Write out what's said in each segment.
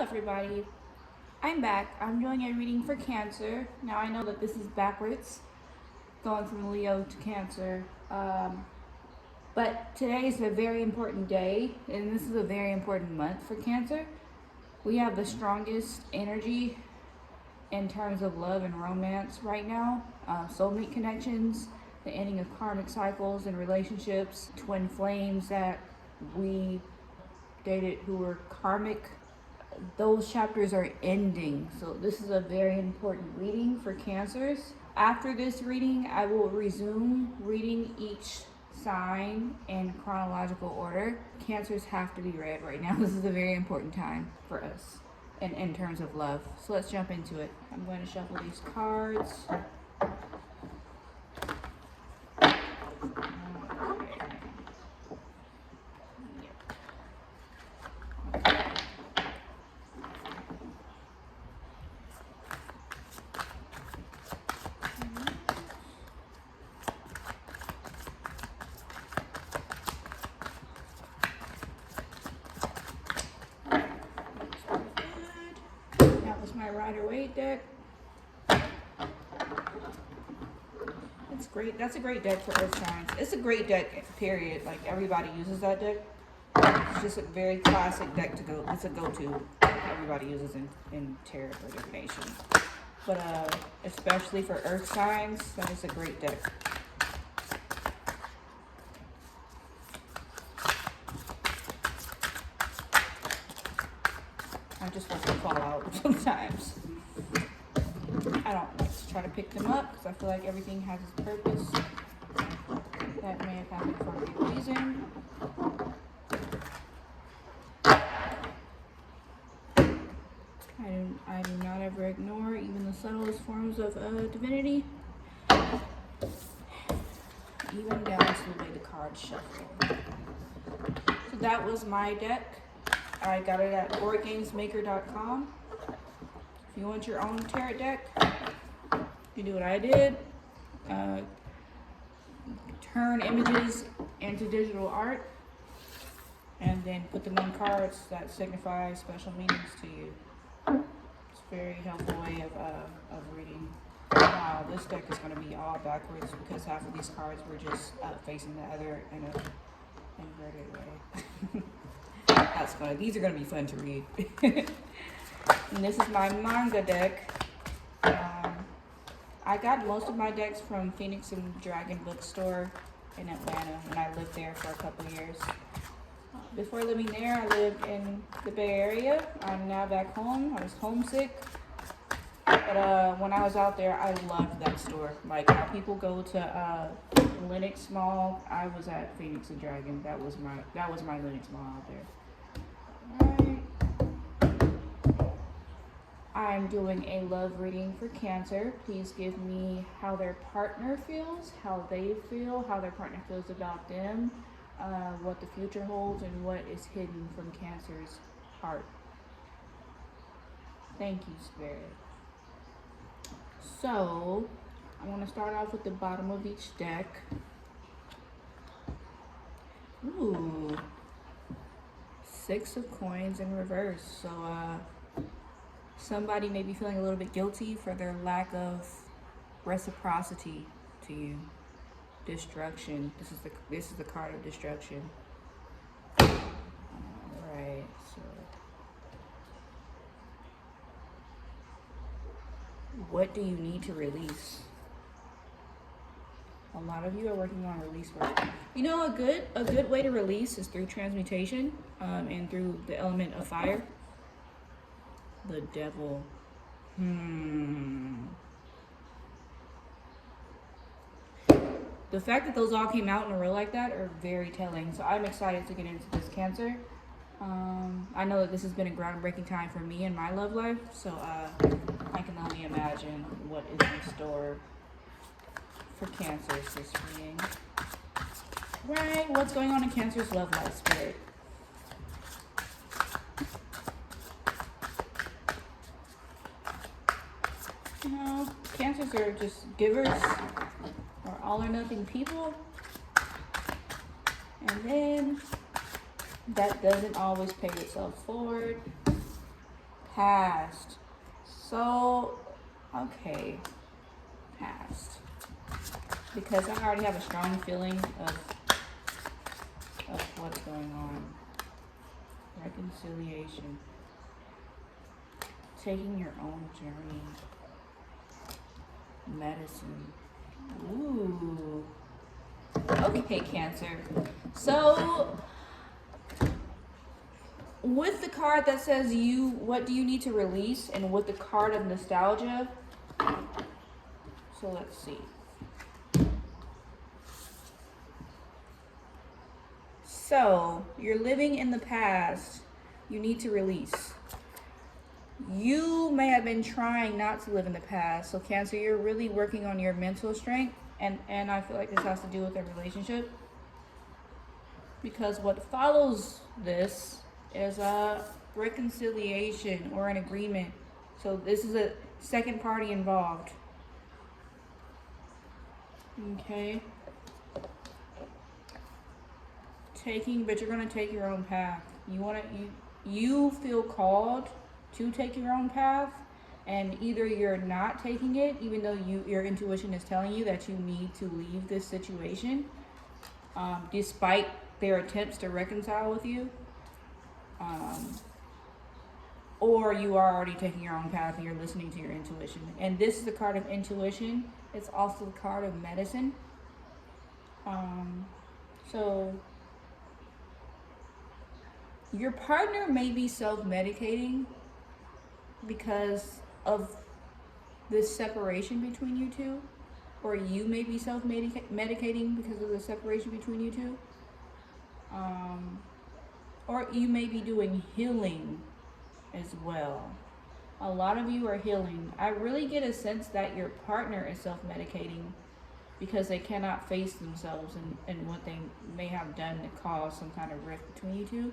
Everybody. I'm back. I'm doing a reading for Cancer. Now I know that this is backwards, going from Leo to Cancer. But today is a very important day, and this is a very important month for Cancer. We have the strongest energy in terms of love and romance right now. Soulmate connections, the ending of karmic cycles and relationships, twin flames that we dated who were karmic. Those chapters are ending, so this is a very important reading for Cancers. After this reading, I will resume reading each sign in chronological order. Cancers have to be read right now. This is a very important time for us and in terms of love. So let's jump into it. I'm going to shuffle these cards. My Rider-Waite deck. It's great. That's a great deck for earth signs. It's a great deck, period. Like, everybody uses that deck. It's just a very classic deck to go. It's a go-to. Everybody uses in tarot or divination. But especially for earth signs, that is a great deck. I just want to fall out sometimes. I don't like to try to pick them up because I feel like everything has its purpose. That may have happened for a good reason. I do not ever ignore even the subtlest forms of divinity. Even down to the way the cards shuffle. So that was my deck. I got it at boardgamesmaker.com. If you want your own tarot deck, you do what I did. Turn images into digital art and then put them on cards that signify special meanings to you. It's a very helpful way of reading. Wow, this deck is going to be all backwards because half of these cards were just facing the other in an inverted way. These are gonna be fun to read. And this is my manga deck. I got most of my decks from Phoenix and Dragon Bookstore in Atlanta when I lived there for a couple of years. Before living there, I lived in the Bay Area. I'm now back home. I was homesick. But when I was out there, I loved that store. Like, how people go to Lenox Mall, I was at Phoenix and Dragon. That was my Lenox Mall out there. Alright. I'm doing a love reading for Cancer. Please give me how their partner feels, how they feel, how their partner feels about them, what the future holds, and what is hidden from Cancer's heart. Thank you, Spirit. So, I want to start off with the bottom of each deck. Ooh. 6 of coins in reverse. So somebody may be feeling a little bit guilty for their lack of reciprocity to you. Destruction. This is the card of destruction. Alright, so what do you need to release? A lot of you are working on release work. You know, a good way to release is through transmutation and through the element of fire. The Devil. The fact that those all came out in a row like that are very telling. So I'm excited to get into this, Cancer. I know that this has been a groundbreaking time for me in my love life. So I can only imagine what is in store for Cancer's this reading. Right, what's going on in Cancer's love life, Spirit? You know, Cancers are just givers or all or nothing people. And then that doesn't always pay itself forward. past. So, okay, past. Because I already have a strong feeling of what's going on. Reconciliation. Taking your own journey. Medicine. Ooh. Okay, Cancer. So, with the card that says what do you need to release, and with the card of nostalgia, so let's see. So, you're living in the past. You need to release. You may have been trying not to live in the past. So, Cancer, you're really working on your mental strength. And I feel like this has to do with a relationship. Because what follows this is a reconciliation or an agreement. So, this is a second party involved. Okay. But you're gonna take your own path. You feel called to take your own path, and either you're not taking it, even though your intuition is telling you that you need to leave this situation, despite their attempts to reconcile with you, or you are already taking your own path and you're listening to your intuition. And this is the card of intuition. It's also the card of medicine. So your partner may be self-medicating because of this separation between you two, or you may be self-medicating because of the separation between you two, or you may be doing healing as well. A lot of you are healing. I really get a sense that your partner is self-medicating because they cannot face themselves and what they may have done to cause some kind of rift between you two.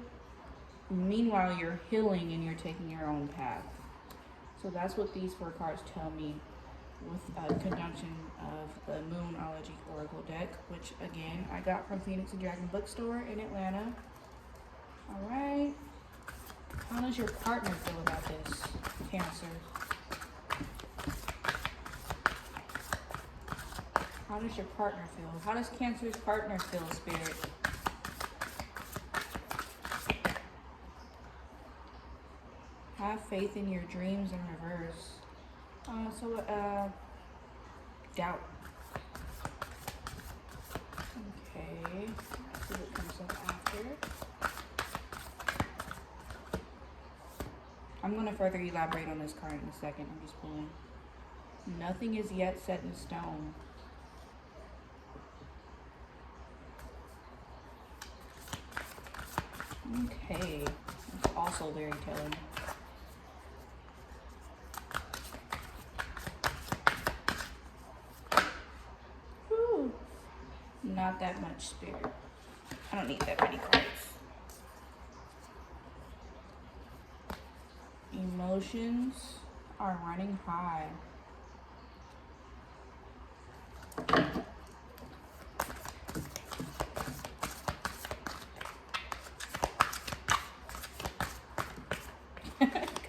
Meanwhile, you're healing and you're taking your own path. So that's what these 4 cards tell me, with a conjunction of the Moonology Oracle deck, which again I got from Phoenix and Dragon Bookstore in Atlanta. All right. How does your partner feel about this, Cancer? How does your partner feel? How does Cancer's partner feel, Spirit? Have faith in your dreams in reverse. Doubt. Okay, let's see what comes up after. I'm going to further elaborate on this card in a second. I'm just pulling. Nothing is yet set in stone. Okay, that's also very telling. Whew. Not that much, Spirit. I don't need that many cards. Emotions are running high.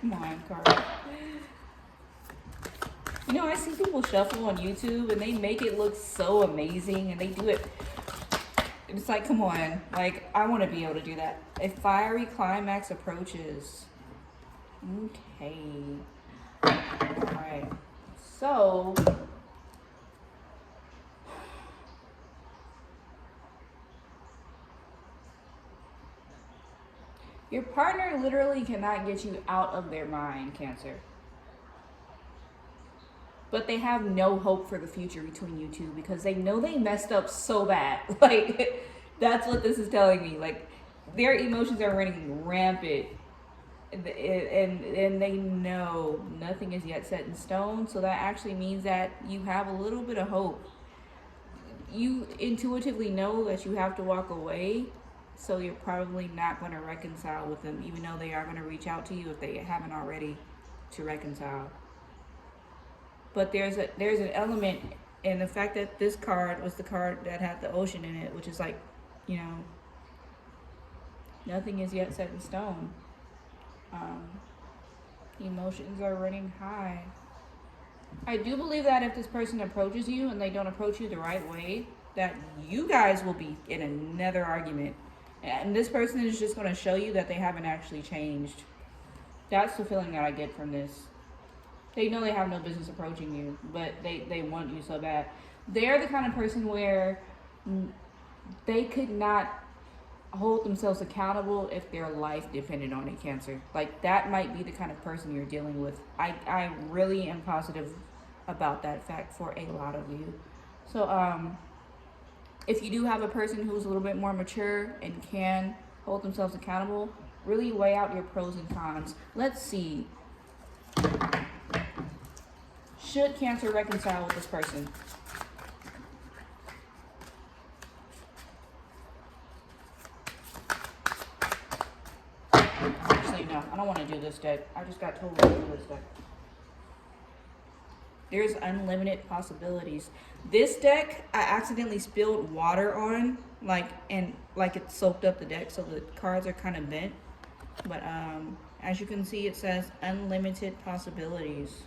Come on, card. You know, I see people shuffle on YouTube and they make it look so amazing, and they do it. It's like, come on. Like, I want to be able to do that. A fiery climax approaches. Okay. Alright. So, your partner literally cannot get you out of their mind, Cancer. But they have no hope for the future between you two because they know they messed up so bad. Like, that's what this is telling me. Like, their emotions are running rampant. And they know nothing is yet set in stone. So that actually means that you have a little bit of hope. You intuitively know that you have to walk away. So you're probably not going to reconcile with them, even though they are going to reach out to you if they haven't already to reconcile. But there's an element in the fact that this card was the card that had the ocean in it, which is like, you know, nothing is yet set in stone. Emotions are running high. I do believe that if this person approaches you and they don't approach you the right way, that you guys will be in another argument. And this person is just going to show you that they haven't actually changed. That's the feeling that I get from this. They know they have no business approaching you, but they want you so bad. They're the kind of person where they could not hold themselves accountable if their life depended on it, Cancer. Like, that might be the kind of person you're dealing with. I really am positive about that fact for a lot of you. So if you do have a person who's a little bit more mature and can hold themselves accountable, really weigh out your pros and cons. Let's see. Should Cancer reconcile with this person? Actually, no. I don't want to do this deck. I just got told to do this deck. There's unlimited possibilities. This deck, I accidentally spilled water on, and it soaked up the deck, so the cards are kind of bent. But as you can see, it says unlimited possibilities.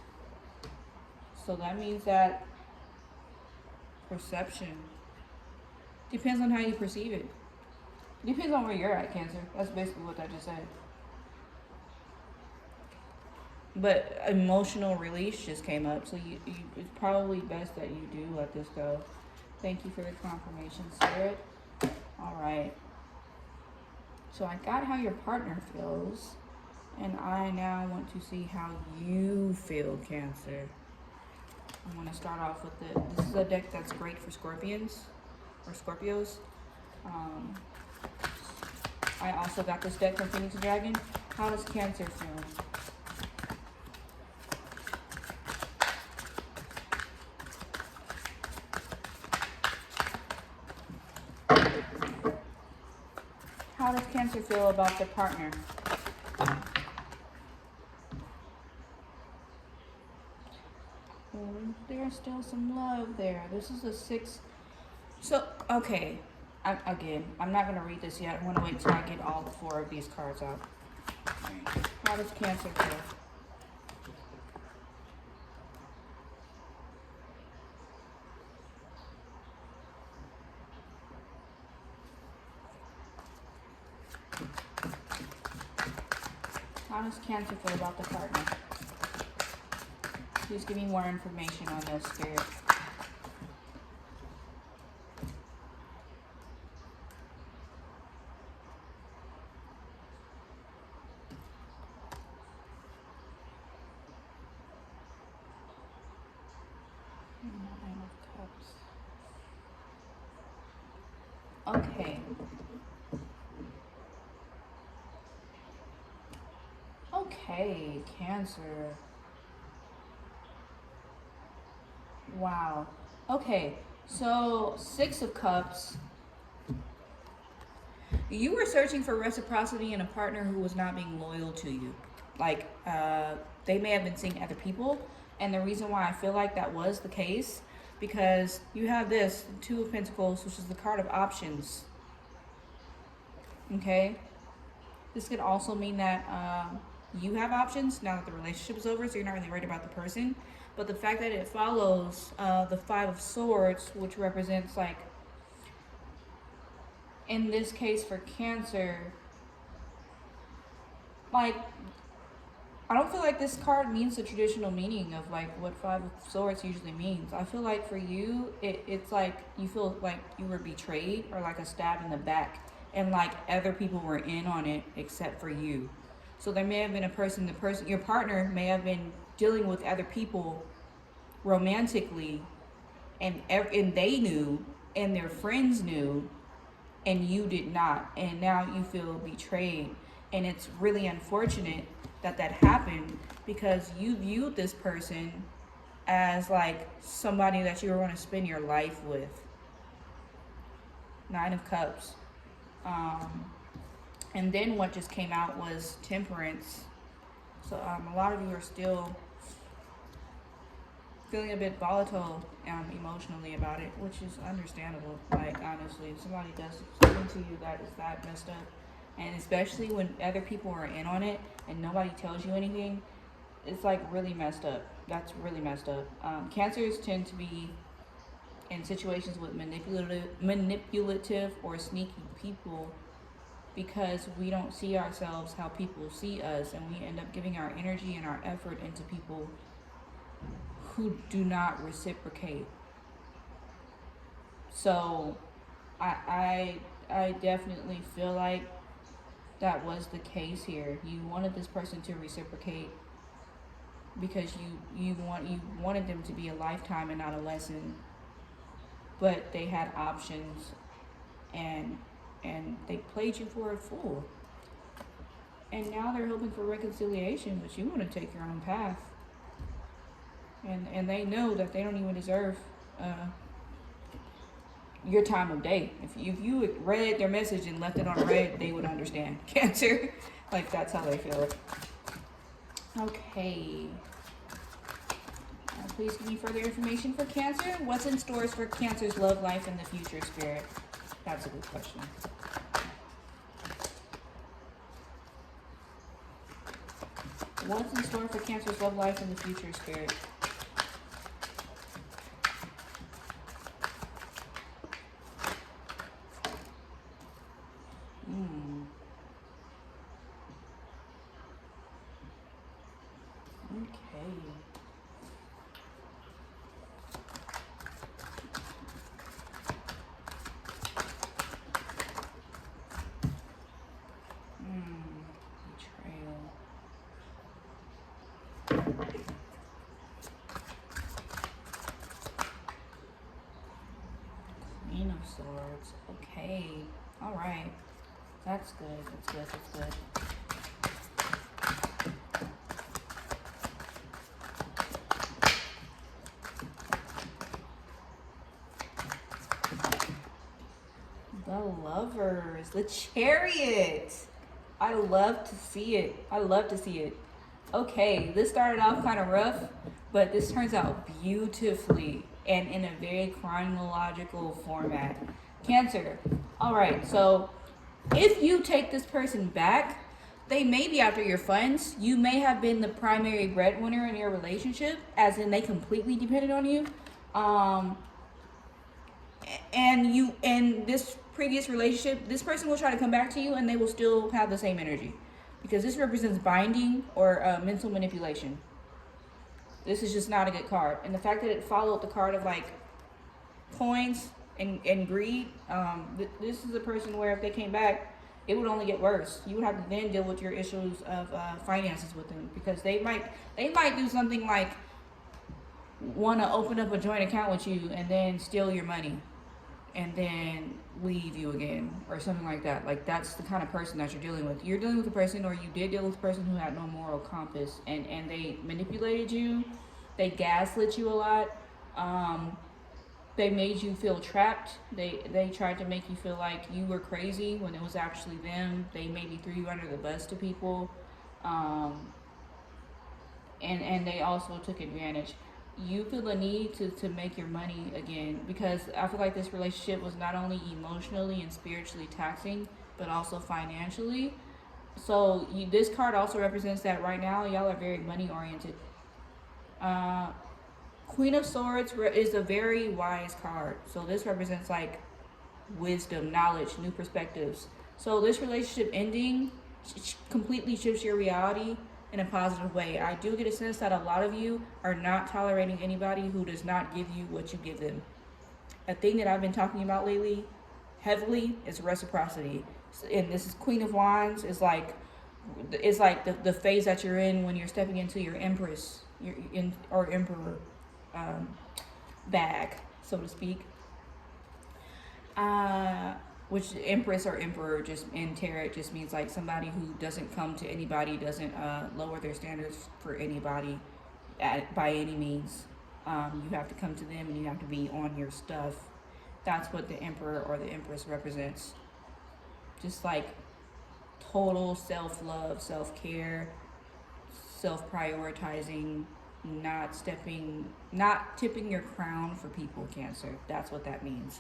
So that means that perception depends on how you perceive it. Depends on where you're at, Cancer. That's basically what that just said. But emotional release just came up, so it's probably best that you do let this go. Thank you for the confirmation, Spirit. All right. So I got how your partner feels, and I now want to see how you feel, Cancer. I'm going to start off with this is a deck that's great for Scorpions or Scorpios. I also got this deck from Phoenix Dragon. How does Cancer feel? How does Cancer feel about their partner? There's still some love there. This is a 6. So, okay. I'm not going to read this yet. I want to wait till I get all 4 of these cards out. How does Cancer feel? How does Cancer feel about the partner? Please give me more information on this, Spirit. Nine of Cups. Okay. Okay, Cancer. Wow. Okay, so 6 of Cups. You were searching for reciprocity in a partner who was not being loyal to you. Like, they may have been seeing other people. And the reason why I feel like that was the case, because you have this 2 of Pentacles, which is the card of options. Okay? This could also mean that you have options now that the relationship is over, so you're not really worried about the person. But the fact that it follows the 5 of Swords, which represents, like, in this case for Cancer, like, I don't feel like this card means the traditional meaning of, like, what 5 of Swords usually means. I feel like for you, it's like you feel like you were betrayed, or like a stab in the back, and like other people were in on it except for you. So there may have been a person, your partner may have been dealing with other people romantically, and they knew, and their friends knew, and you did not, and now you feel betrayed. And it's really unfortunate that happened, because you viewed this person as like somebody that you were going to spend your life with. 9 of Cups. And then what just came out was Temperance. So a lot of you are still feeling a bit volatile emotionally about it, which is understandable. Like, honestly, if somebody does something to you that is that messed up, and especially when other people are in on it and nobody tells you anything, it's like really messed up. That's really messed up. Cancers tend to be in situations with manipulative or sneaky people because we don't see ourselves how people see us, and we end up giving our energy and our effort into people who do not reciprocate. So I definitely feel like that was the case here. You wanted this person to reciprocate because you wanted them to be a lifetime and not a lesson, but they had options, and they played you for a fool. And now they're hoping for reconciliation, but you want to take your own path. And they know that they don't even deserve your time of day. If you had read their message and left it on red, they would understand. Cancer, like that's how they feel. Okay. Please give me further information for Cancer. What's in stores for Cancer's love life and the future, Spirit? That's a good question. What's in store for Cancer's love life and the future, Spirit? Okay. Betrayal. Queen of Swords. Okay. All right. That's good. That's good. That's good. The Lovers, the Chariot. I love to see it. I love to see it. Okay, this started off kind of rough, but this turns out beautifully and in a very chronological format. Cancer. All right, so if you take this person back, they may be after your funds. You may have been the primary breadwinner in your relationship, as in they completely depended on you. And you, in this previous relationship, this person will try to come back to you and they will still have the same energy, because this represents binding or mental manipulation. This is just not a good card. And the fact that it followed the card of like coins and greed, this is a person where if they came back, it would only get worse. You would have to then deal with your issues of finances with them, because they might do something like want to open up a joint account with you and then steal your money and then leave you again or something like that. Like that's the kind of person that you're dealing with. You're dealing with a person, or you did deal with a person who had no moral compass, and they manipulated you. They gaslit you a lot. They made you feel trapped. They tried to make you feel like you were crazy when it was actually them. They maybe threw you under the bus to people. And they also took advantage. You feel the need to make your money again, because I feel like this relationship was not only emotionally and spiritually taxing, but also financially. So this card also represents that right now y'all are very money oriented. Queen of Swords is a very wise card. So this represents like wisdom, knowledge, new perspectives. So this relationship ending completely shifts your reality in a positive way. I do get a sense that a lot of you are not tolerating anybody who does not give you what you give them. A thing that I've been talking about lately heavily is reciprocity. And this is Queen of Wands. It's like the phase that you're in when you're stepping into your Empress or Emperor bag, so to speak. Which Empress or Emperor just in tarot just means like somebody who doesn't come to anybody, doesn't lower their standards for anybody by any means. You have to come to them and you have to be on your stuff. That's what the Emperor or the Empress represents. Just like total self-love, self-care, self-prioritizing, not tipping your crown for people, Cancer. That's what that means.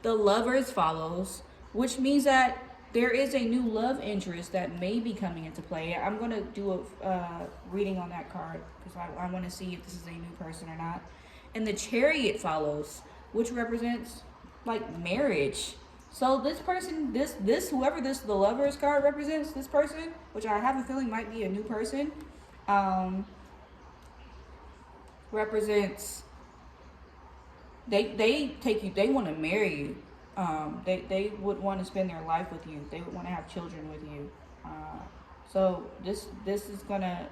The Lovers follows, which means that There is a new love interest that may be coming into play. I'm going to do a reading on that card because I want to see if this is a new person or not. And the Chariot follows, which represents like marriage. So this person, whoever the Lovers card represents, this person, which I have a feeling might be a new person, represents they take you, they want to marry you. They would want to spend their life with you. They would want to have children with you. So this is gonna,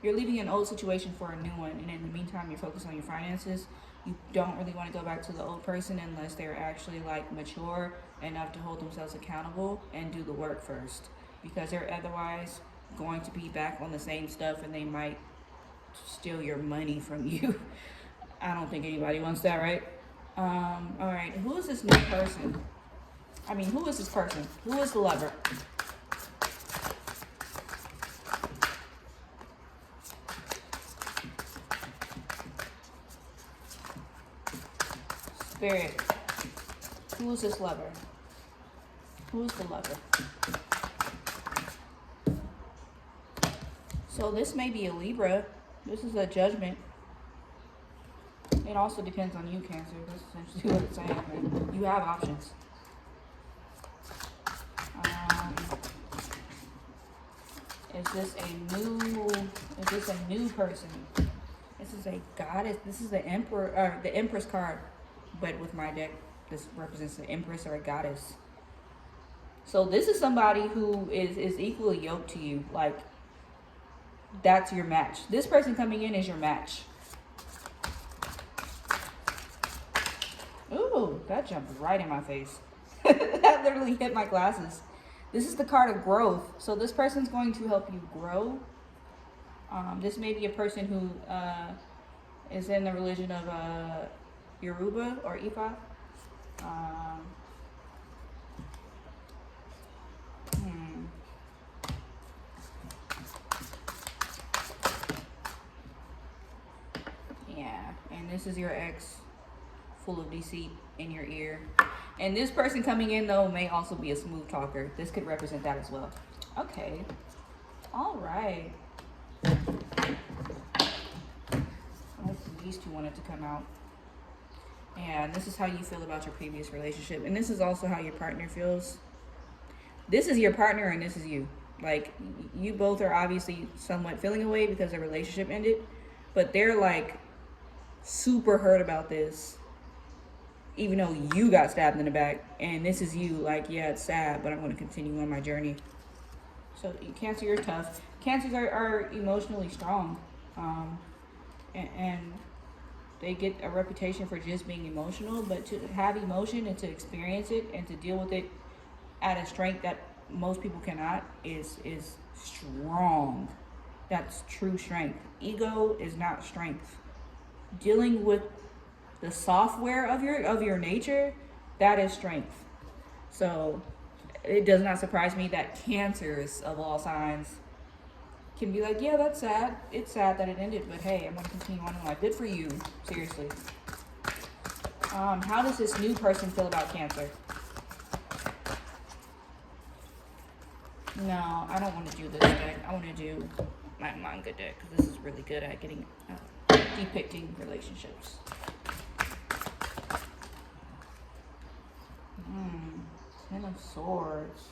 you're leaving an old situation for a new one, and in the meantime, you're focused on your finances. You don't really want to go back to the old person unless they're actually like mature enough to hold themselves accountable and do the work first, because they're otherwise going to be back on the same stuff, and they might steal your money from you. I don't think anybody wants that, right? All right, who is this new person? I mean, who is this person? Who is the lover? Spirit, who is this lover? Who is the lover? So this may be a Libra. This is a judgment. It also depends on you, Cancer. That's essentially what it's saying. You have options. Is this a new person? This is a goddess. This is the emperor, or the Empress card. But with my deck, this represents the Empress or a goddess. So this is somebody who is equally yoked to you. Like, that's your match. This person coming in is your match. Ooh, that jumped right in my face. That literally hit my glasses. This is the card of growth. So this person's going to help you grow. This may be a person who is in the religion of Yoruba or Ifa. Yeah, and this is your ex, full of deceit in your ear. And this person coming in, though, may also be a smooth talker. This could represent that as well. Okay. All right. These two wanted to come out. And this is how you feel about your previous relationship. And this is also how your partner feels. This is your partner and this is you. Like, you both are obviously somewhat feeling away because the relationship ended. But they're, like, super hurt about this. Even though you got stabbed in the back. And this is you. Like, yeah, it's sad, but I'm going to continue on my journey. So, Cancer, you're tough. Cancers are emotionally strong. And they get a reputation for just being emotional, but to have emotion and to experience it and to deal with it at a strength that most people cannot is strong. That's true strength. Ego is not strength. Dealing with the software of your nature, that is strength. So it does not surprise me that Cancers of all signs can be like, yeah, that's sad. It's sad that it ended, but hey, I'm going to continue on in life. Good for you. Seriously. How does this new person feel about Cancer? No, I don't want to do this deck. I want to do my manga deck because this is really good at getting depicting relationships. Ten of Swords.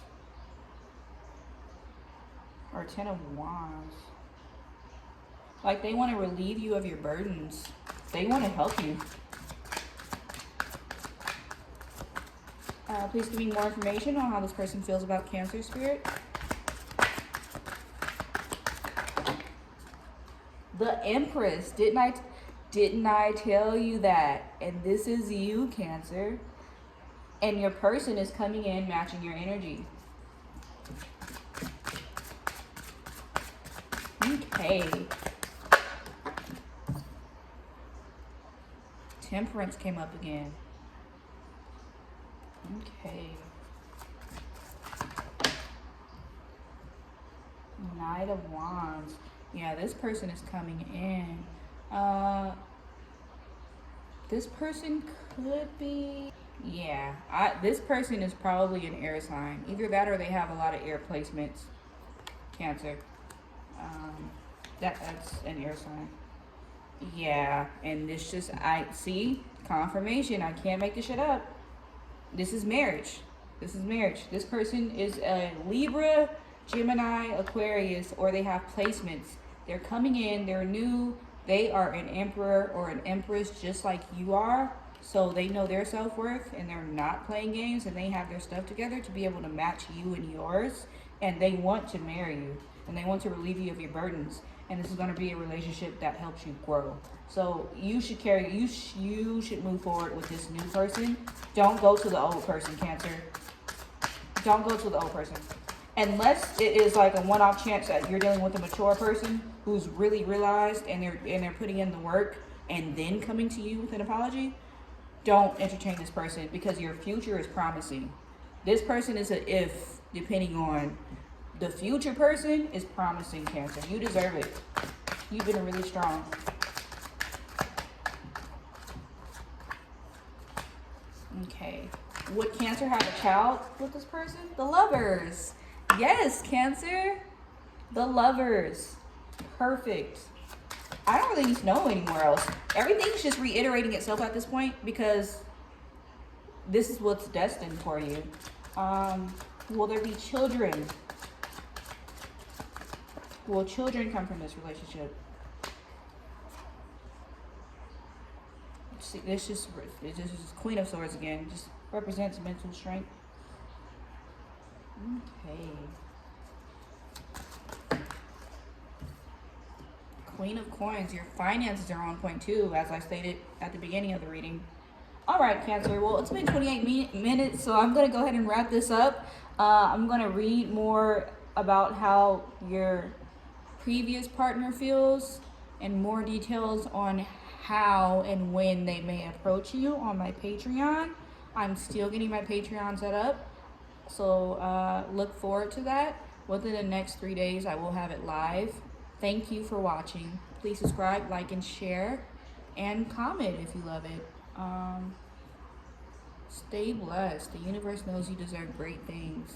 Or Ten of Wands. Like, they want to relieve you of your burdens. They want to help you. Please give me more information on how this person feels about Cancer, Spirit. The Empress. Didn't I tell you that? And this is you, Cancer. And your person is coming in matching your energy. Okay. Temperance came up again. Okay. Knight of Wands. Yeah, this person is coming in. This person could be Yeah, this person is probably an air sign. Either that or they have a lot of air placements. Cancer. Um, that's an air sign. Yeah, and this just I see confirmation. I can't make this shit up. This is marriage. This is marriage. This person is a Libra, Gemini, Aquarius, or they have placements. They're coming in, they're new, they are an emperor or an empress just like you are. So they know their self worth and they're not playing games and they have their stuff together to be able to match you and yours. And they want to marry you and they want to relieve you of your burdens. And this is going to be a relationship that helps you grow. So you should you should move forward with this new person. Don't go to the old person, Cancer. Don't go to the old person. Unless it is like a one-off chance that you're dealing with a mature person who's really realized and they're putting in the work and then coming to you with an apology. Don't entertain this person because your future is promising. This person is a if, depending on the future person is promising, Cancer. You deserve it. You've been really strong. Okay. Would Cancer have a child with this person? The Lovers. Yes, Cancer. The Lovers. Perfect. I don't really need to know anywhere else. Everything's just reiterating itself at this point because this is what's destined for you. Will there be children? Will children come from this relationship? See, this is Queen of Swords again. Just represents mental strength. Okay. Queen of Coins. Your finances are on point too, as I stated at the beginning of the reading. All right, Cancer. Well, it's been 28 minutes, so I'm going to go ahead and wrap this up. I'm going to read more about how your previous partner feels and more details on how and when they may approach you on my Patreon. I'm still getting my Patreon set up, so look forward to that. Within the next 3 days, I will have it live. Thank you for watching. Please subscribe, like, and share, and comment if you love it. Stay blessed. The universe knows you deserve great things.